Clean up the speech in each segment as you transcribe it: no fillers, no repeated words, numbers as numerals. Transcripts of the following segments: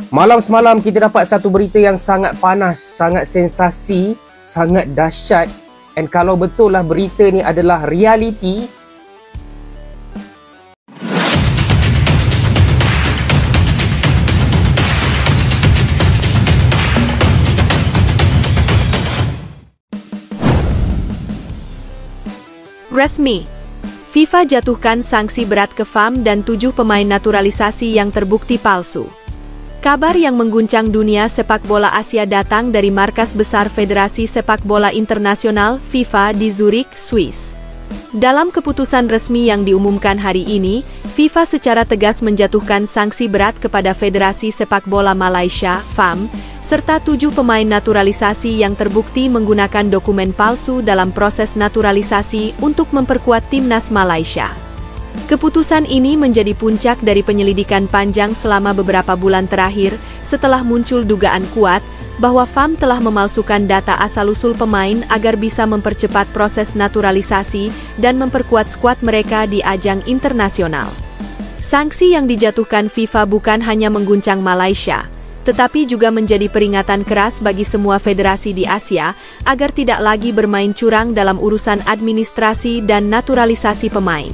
Malam semalam kita dapat satu berita yang sangat panas, sangat sensasi, sangat dahsyat. Dan kalau betul lah berita ni adalah realiti, resmi, FIFA jatuhkan sanksi berat ke FAM dan 7 pemain naturalisasi yang terbukti palsu. Kabar yang mengguncang dunia sepak bola Asia datang dari markas besar Federasi Sepak Bola Internasional FIFA di Zurich, Swiss. Dalam keputusan resmi yang diumumkan hari ini, FIFA secara tegas menjatuhkan sanksi berat kepada Federasi Sepak Bola Malaysia (FAM) serta 7 pemain naturalisasi yang terbukti menggunakan dokumen palsu dalam proses naturalisasi untuk memperkuat timnas Malaysia. Keputusan ini menjadi puncak dari penyelidikan panjang selama beberapa bulan terakhir setelah muncul dugaan kuat bahwa FAM telah memalsukan data asal-usul pemain agar bisa mempercepat proses naturalisasi dan memperkuat skuad mereka di ajang internasional. Sanksi yang dijatuhkan FIFA bukan hanya mengguncang Malaysia, tetapi juga menjadi peringatan keras bagi semua federasi di Asia agar tidak lagi bermain curang dalam urusan administrasi dan naturalisasi pemain.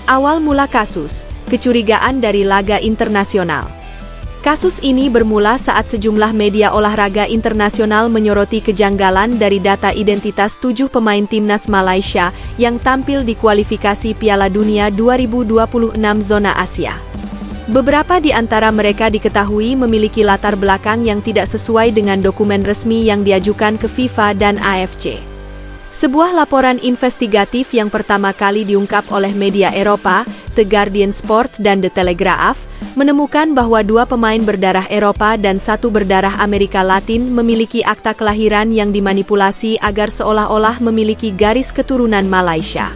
Awal mula kasus, kecurigaan dari laga internasional. Kasus ini bermula saat sejumlah media olahraga internasional menyoroti kejanggalan dari data identitas 7 pemain timnas Malaysia yang tampil di kualifikasi Piala Dunia 2026 zona Asia. Beberapa di antara mereka diketahui memiliki latar belakang yang tidak sesuai dengan dokumen resmi yang diajukan ke FIFA dan AFC. Sebuah laporan investigatif yang pertama kali diungkap oleh media Eropa, The Guardian Sport dan The Telegraph, menemukan bahwa 2 pemain berdarah Eropa dan 1 berdarah Amerika Latin memiliki akta kelahiran yang dimanipulasi agar seolah-olah memiliki garis keturunan Malaysia.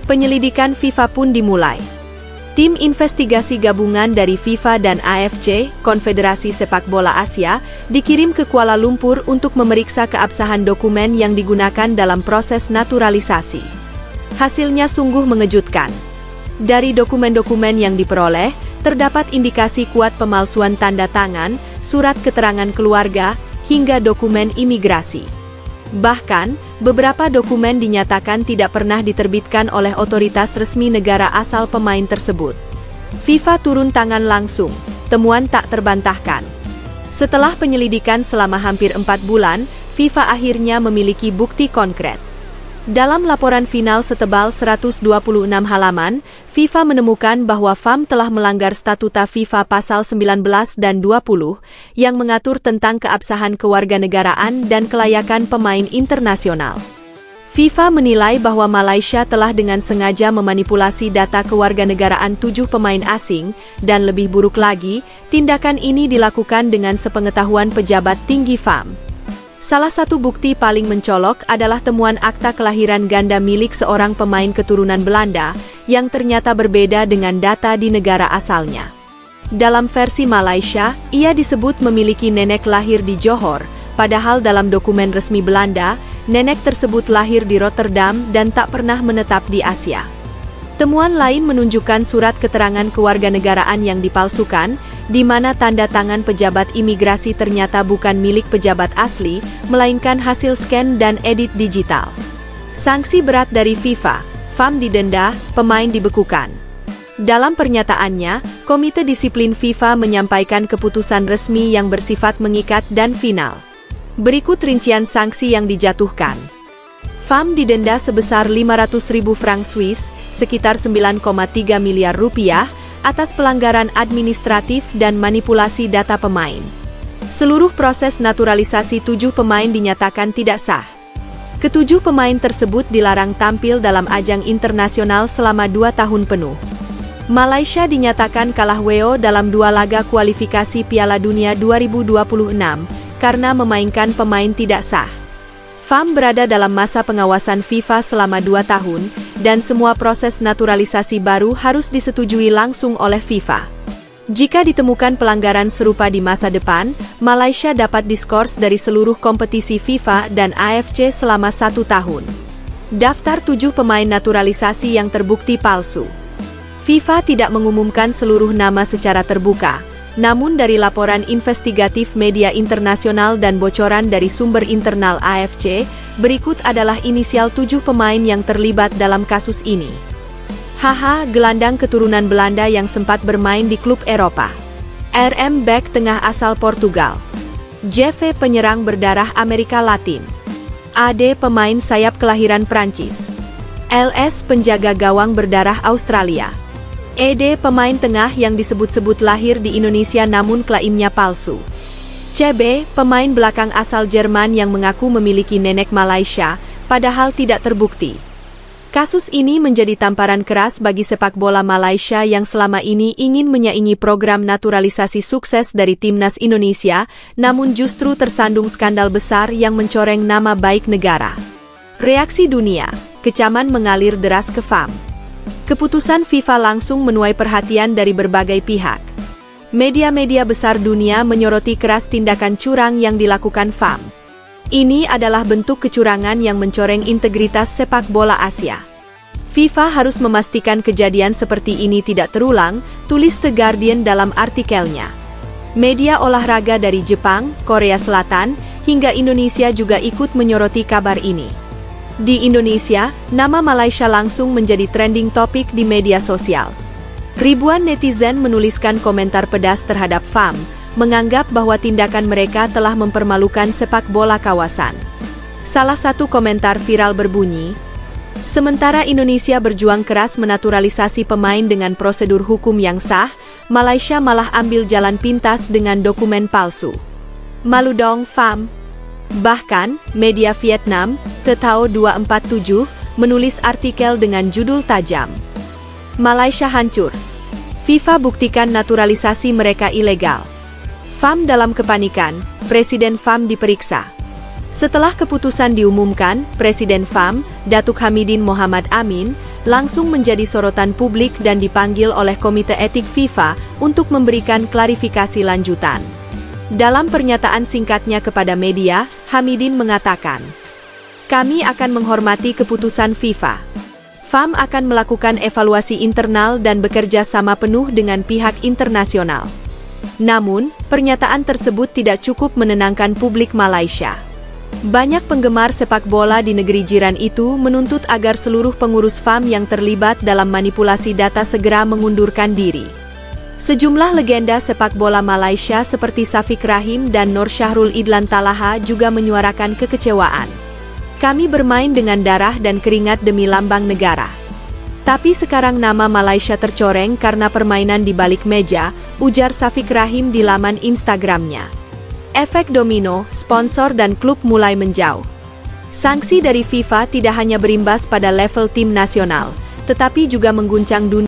Penyelidikan FIFA pun dimulai. Tim investigasi gabungan dari FIFA dan AFC, Konfederasi Sepak Bola Asia, dikirim ke Kuala Lumpur untuk memeriksa keabsahan dokumen yang digunakan dalam proses naturalisasi. Hasilnya sungguh mengejutkan. Dari dokumen-dokumen yang diperoleh, terdapat indikasi kuat pemalsuan tanda tangan, surat keterangan keluarga, hingga dokumen imigrasi. Bahkan, beberapa dokumen dinyatakan tidak pernah diterbitkan oleh otoritas resmi negara asal pemain tersebut. FIFA turun tangan langsung, temuan tak terbantahkan. Setelah penyelidikan selama hampir 4 bulan, FIFA akhirnya memiliki bukti konkret. Dalam laporan final setebal 126 halaman, FIFA menemukan bahwa FAM telah melanggar statuta FIFA pasal 19 dan 20 yang mengatur tentang keabsahan kewarganegaraan dan kelayakan pemain internasional. FIFA menilai bahwa Malaysia telah dengan sengaja memanipulasi data kewarganegaraan 7 pemain asing, dan lebih buruk lagi, tindakan ini dilakukan dengan sepengetahuan pejabat tinggi FAM. Salah satu bukti paling mencolok adalah temuan akta kelahiran ganda milik seorang pemain keturunan Belanda yang ternyata berbeda dengan data di negara asalnya. Dalam versi Malaysia, ia disebut memiliki nenek lahir di Johor, padahal dalam dokumen resmi Belanda, nenek tersebut lahir di Rotterdam dan tak pernah menetap di Asia. Temuan lain menunjukkan surat keterangan kewarganegaraan yang dipalsukan, di mana tanda tangan pejabat imigrasi ternyata bukan milik pejabat asli, melainkan hasil scan dan edit digital. Sanksi berat dari FIFA, FAM didenda, pemain dibekukan. Dalam pernyataannya, Komite Disiplin FIFA menyampaikan keputusan resmi yang bersifat mengikat dan final. Berikut rincian sanksi yang dijatuhkan. FAM didenda sebesar 500.000 franc Swiss, sekitar 9,3 miliar rupiah, atas pelanggaran administratif dan manipulasi data pemain. Seluruh proses naturalisasi 7 pemain dinyatakan tidak sah. Ketujuh pemain tersebut dilarang tampil dalam ajang internasional selama 2 tahun penuh. Malaysia dinyatakan kalah WO dalam 2 laga kualifikasi Piala Dunia 2026 karena memainkan pemain tidak sah. FAM berada dalam masa pengawasan FIFA selama 2 tahun, dan semua proses naturalisasi baru harus disetujui langsung oleh FIFA. Jika ditemukan pelanggaran serupa di masa depan, Malaysia dapat diskors dari seluruh kompetisi FIFA dan AFC selama 1 tahun. Daftar 7 pemain naturalisasi yang terbukti palsu. FIFA tidak mengumumkan seluruh nama secara terbuka, Namun dari laporan investigatif media internasional dan bocoran dari sumber internal AFC, berikut adalah inisial 7 pemain yang terlibat dalam kasus ini. HH, gelandang keturunan Belanda yang sempat bermain di klub Eropa. RM, bek tengah asal Portugal. JV, penyerang berdarah Amerika Latin. AD, pemain sayap kelahiran Prancis. LS, penjaga gawang berdarah Australia. ED, pemain tengah yang disebut-sebut lahir di Indonesia namun klaimnya palsu. CB, pemain belakang asal Jerman yang mengaku memiliki nenek Malaysia, padahal tidak terbukti. Kasus ini menjadi tamparan keras bagi sepak bola Malaysia yang selama ini ingin menyaingi program naturalisasi sukses dari Timnas Indonesia, namun justru tersandung skandal besar yang mencoreng nama baik negara. Reaksi dunia, kecaman mengalir deras ke FAM. Keputusan FIFA langsung menuai perhatian dari berbagai pihak. Media-media besar dunia menyoroti keras tindakan curang yang dilakukan FAM. Ini adalah bentuk kecurangan yang mencoreng integritas sepak bola Asia. FIFA harus memastikan kejadian seperti ini tidak terulang, tulis The Guardian dalam artikelnya. Media olahraga dari Jepang, Korea Selatan, hingga Indonesia juga ikut menyoroti kabar ini. Di Indonesia, nama Malaysia langsung menjadi trending topik di media sosial. Ribuan netizen menuliskan komentar pedas terhadap FAM, menganggap bahwa tindakan mereka telah mempermalukan sepak bola kawasan. Salah satu komentar viral berbunyi, "Sementara Indonesia berjuang keras menaturalisasi pemain dengan prosedur hukum yang sah, Malaysia malah ambil jalan pintas dengan dokumen palsu. Malu dong FAM." Bahkan, media Vietnam, Tetao 247, menulis artikel dengan judul tajam, "Malaysia hancur. FIFA buktikan naturalisasi mereka ilegal." FAM dalam kepanikan, Presiden FAM diperiksa. Setelah keputusan diumumkan, Presiden FAM, Datuk Hamidin Mohamad Amin, langsung menjadi sorotan publik dan dipanggil oleh Komite Etik FIFA untuk memberikan klarifikasi lanjutan. Dalam pernyataan singkatnya kepada media, Hamidin mengatakan, "Kami akan menghormati keputusan FIFA. FAM akan melakukan evaluasi internal dan bekerja sama penuh dengan pihak internasional." Namun, pernyataan tersebut tidak cukup menenangkan publik Malaysia. Banyak penggemar sepak bola di negeri jiran itu menuntut agar seluruh pengurus FAM yang terlibat dalam manipulasi data segera mengundurkan diri. Sejumlah legenda sepak bola Malaysia seperti Safik Rahim dan Nur Syahrul Idlan Talaha juga menyuarakan kekecewaan. "Kami bermain dengan darah dan keringat demi lambang negara. Tapi sekarang nama Malaysia tercoreng karena permainan di balik meja," ujar Safik Rahim di laman Instagramnya. Efek domino, sponsor dan klub mulai menjauh. Sanksi dari FIFA tidak hanya berimbas pada level tim nasional, tetapi juga mengguncang dunia.